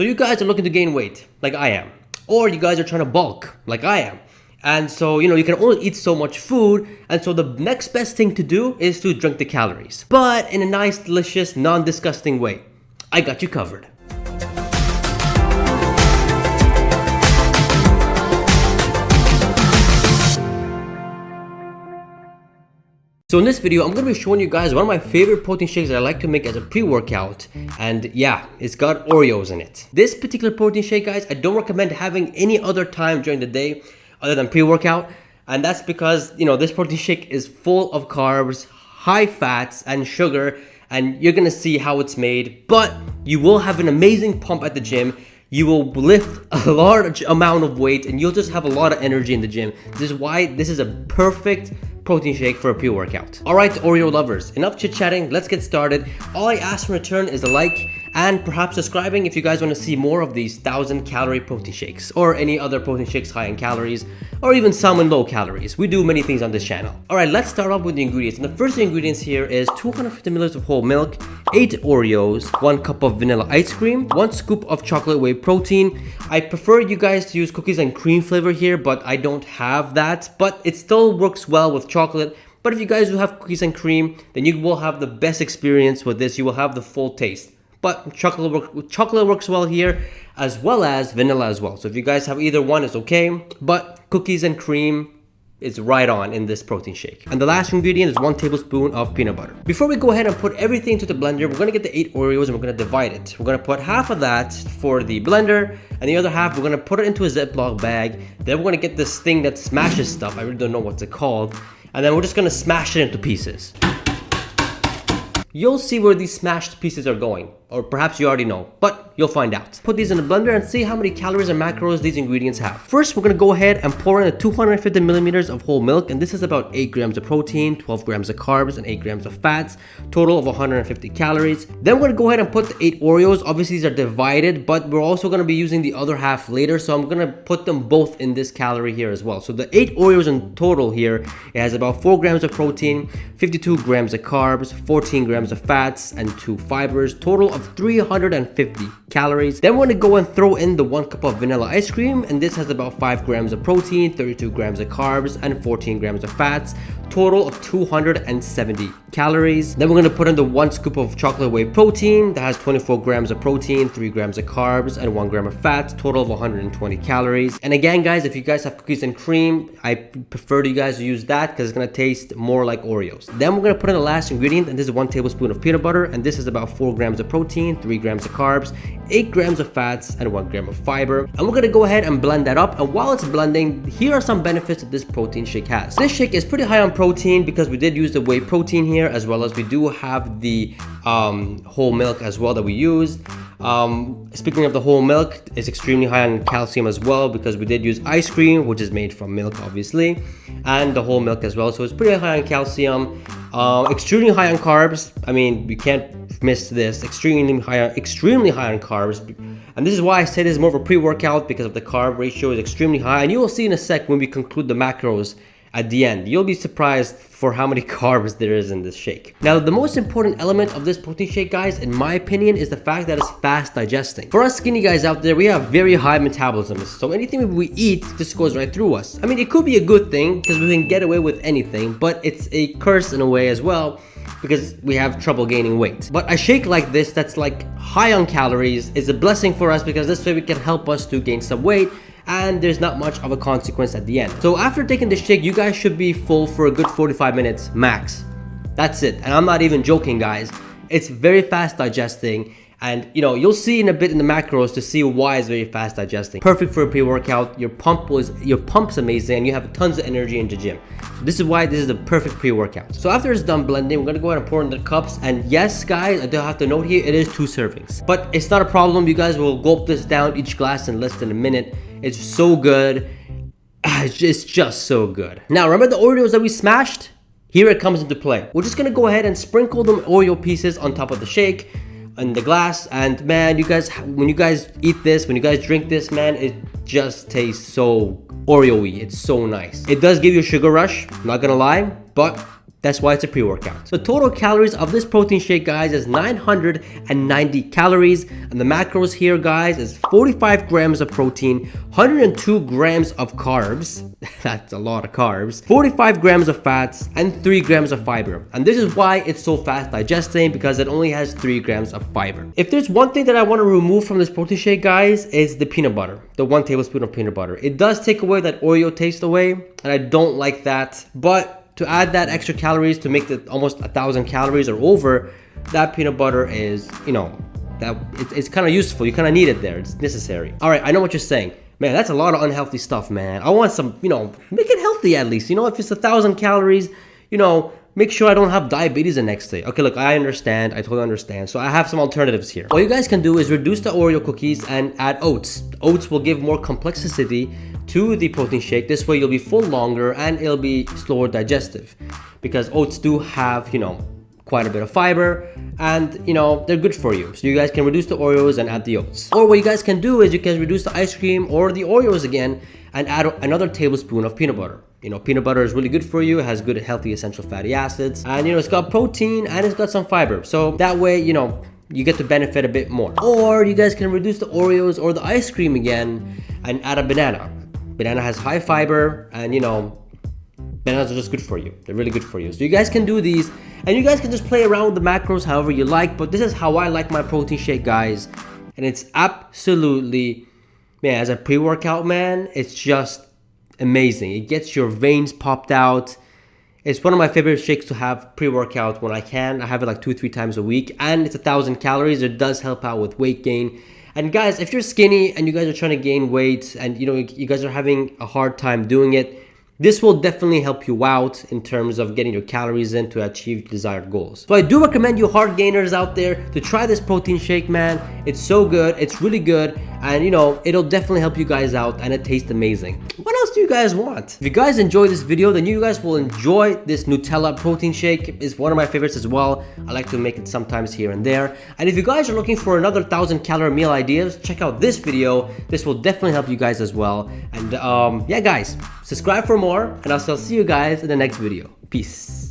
So you guys are looking to gain weight, like I am. Or you guys are trying to bulk, like I am. And so, you can only eat so much food. And so the next best thing to do is to drink the calories. But in a nice, delicious, non-disgusting way. I got you covered. So in this video, I'm going to be showing you guys one of my favorite protein shakes that I like to make as a pre-workout. And yeah, it's got Oreos in it. This particular protein shake, guys, I don't recommend having any other time during the day other than pre-workout. And that's because, this protein shake is full of carbs, high fats, and sugar. And you're going to see how it's made. But you will have an amazing pump at the gym. You will lift a large amount of weight and you'll just have a lot of energy in the gym. This is why this is a perfect protein shake for a pre-workout. Alright, Oreo lovers, enough chit-chatting, let's get started. All I ask in return is a like and perhaps subscribing if you guys want to see more of these 1,000-calorie protein shakes or any other protein shakes high in calories or even some in low calories. We do many things on this channel. Alright, let's start off with the ingredients. And the first ingredients here is 250 milliliters of whole milk, 8 Oreos, 1 cup of vanilla ice cream, 1 scoop of chocolate whey protein. I prefer you guys to use cookies and cream flavor here, but I don't have that. But it still works well with chocolate. But if you guys do have cookies and cream, then you will have the best experience with this. You will have the full taste. But chocolate works well here, as well as vanilla as well. So if you guys have either one, it's okay. But cookies and cream is right on in this protein shake. And the last ingredient is 1 tablespoon of peanut butter. Before we go ahead and put everything into the blender, we're gonna get the 8 Oreos and we're gonna divide it. We're gonna put half of that for the blender, and the other half we're gonna put it into a Ziploc bag. Then we're gonna get this thing that smashes stuff. I really don't know what's it called. And then we're just gonna smash it into pieces. You'll see where these smashed pieces are going, or perhaps you already know, but you'll find out. Put these in the blender and see how many calories and macros these ingredients have. First, we're gonna go ahead and pour in the 250 millimeters of whole milk, and this is about 8 grams of protein, 12 grams of carbs, and 8 grams of fats, total of 150 calories. Then we're gonna go ahead and put the 8 Oreos. Obviously, these are divided, but we're also gonna be using the other half later, so I'm gonna put them both in this calorie here as well. So the 8 Oreos in total here, it has about 4 grams of protein, 52 grams of carbs, 14 grams of fats, and 2 fibers, total of 350 calories. Then we're gonna go and throw in the 1 cup of vanilla ice cream, and this has about 5 grams of protein, 32 grams of carbs, and 14 grams of fats, total of 270 calories. Then we're gonna put in the 1 scoop of chocolate whey protein that has 24 grams of protein, 3 grams of carbs, and 1 gram of fat, total of 120 calories. And again, guys, if you guys have cookies and cream, I prefer you guys to use that because it's gonna taste more like Oreos. Then we're gonna put in the last ingredient, and this is 1 tablespoon of peanut butter, and this is about 4 grams of protein, 3 grams of carbs, 8 grams of fats, and 1 gram of fiber. And we're gonna go ahead and blend that up. And while it's blending, here are some benefits that this protein shake has. This shake is pretty high on protein because we did use the whey protein here, as well as we do have the whole milk as well that we used. Speaking of the whole milk, it's extremely high on calcium as well because we did use ice cream, which is made from milk obviously, and the whole milk as well. So it's pretty high on calcium, extremely high on carbs. I mean, we can't miss this. Extremely high on carbs. And this is why I say this is more of a pre-workout, because of the carb ratio is extremely high. And you will see in a sec when we conclude the macros at the end. You'll be surprised for how many carbs there is in this shake. Now, the most important element of this protein shake, guys, in my opinion, is the fact that it's fast digesting. For us skinny guys out there, we have very high metabolism. So anything we eat just goes right through us. I mean, it could be a good thing because we can get away with anything, but it's a curse in a way as well because we have trouble gaining weight. But a shake like this that's like high on calories is a blessing for us because this way we can help us to gain some weight, and there's not much of a consequence at the end. So after taking the shake, you guys should be full for a good 45 minutes max. That's it. And I'm not even joking, guys. It's very fast digesting. And you'll see in a bit in the macros to see why it's very fast digesting. Perfect for a pre-workout. Your pump's amazing, and you have tons of energy in the gym. So this is why this is the perfect pre-workout. So after it's done blending, we're gonna go ahead and pour in the cups. And yes, guys, I do have to note here, it is 2 servings. But it's not a problem. You guys will gulp this down each glass in less than a minute. It's so good. It's just so good. Now, remember the Oreos that we smashed? Here it comes into play. We're just gonna go ahead and sprinkle the Oreo pieces on top of the shake in the glass, and man, you guys, when you guys eat this, when you guys drink this, man, it just tastes so Oreo-y. It's so nice. It does give you a sugar rush, not gonna lie, but That's why it's a pre-workout. The total calories of this protein shake, guys, is 990 calories. And the macros here, guys, is 45 grams of protein, 102 grams of carbs. That's a lot of carbs. 45 grams of fats, and 3 grams of fiber. And this is why it's so fast digesting, because it only has 3 grams of fiber. If there's one thing that I want to remove from this protein shake, guys, is the peanut butter. The 1 tablespoon of peanut butter. It does take away that Oreo taste away, and I don't like that. But to add that extra calories, to make it almost 1,000 calories or over, that peanut butter is, you know, that it's kind of useful. You kind of need it there. It's necessary. All right, I know what you're saying. Man, that's a lot of unhealthy stuff, man. I want some, you know, make it healthy at least. You know, if it's 1,000 calories, you know, make sure I don't have diabetes the next day. Okay, look, I understand. I totally understand. So I have some alternatives here. What you guys can do is reduce the Oreo cookies and add oats. Oats will give more complexity to the protein shake. This way you'll be full longer and it'll be slower digestive, because oats do have, you know, quite a bit of fiber, and you know, they're good for you. So you guys can reduce the Oreos and add the oats. Or what you guys can do is you can reduce the ice cream or the Oreos again and add another tablespoon of peanut butter. You know, peanut butter is really good for you. It has good healthy essential fatty acids, and you know, it's got protein and it's got some fiber. So that way, you know, you get to benefit a bit more. Or you guys can reduce the Oreos or the ice cream again and add a banana. Banana has high fiber, and you know, bananas are just good for you. They're really good for you. So you guys can do these, and you guys can just play around with the macros however you like, but this is how I like my protein shake, guys. And it's absolutely, man, as a pre-workout, man, it's just amazing. It gets your veins popped out. It's one of my favorite shakes to have pre-workout when I can. I have it like 2-3 times a week, and it's 1,000 calories. It does help out with weight gain. And guys, if you're skinny and you guys are trying to gain weight and you know, you guys are having a hard time doing it, this will definitely help you out in terms of getting your calories in to achieve desired goals. So I do recommend you hard gainers out there to try this protein shake, man. It's so good. It's really good. And you know, it'll definitely help you guys out, and it tastes amazing. What else do you guys want? If you guys enjoy this video, then you guys will enjoy this Nutella protein shake. It's one of my favorites as well. I like to make it sometimes here and there. And if you guys are looking for another 1,000 calorie meal ideas, check out this video. This will definitely help you guys as well. And yeah, guys, subscribe for more, and I'll see you guys in the next video. Peace.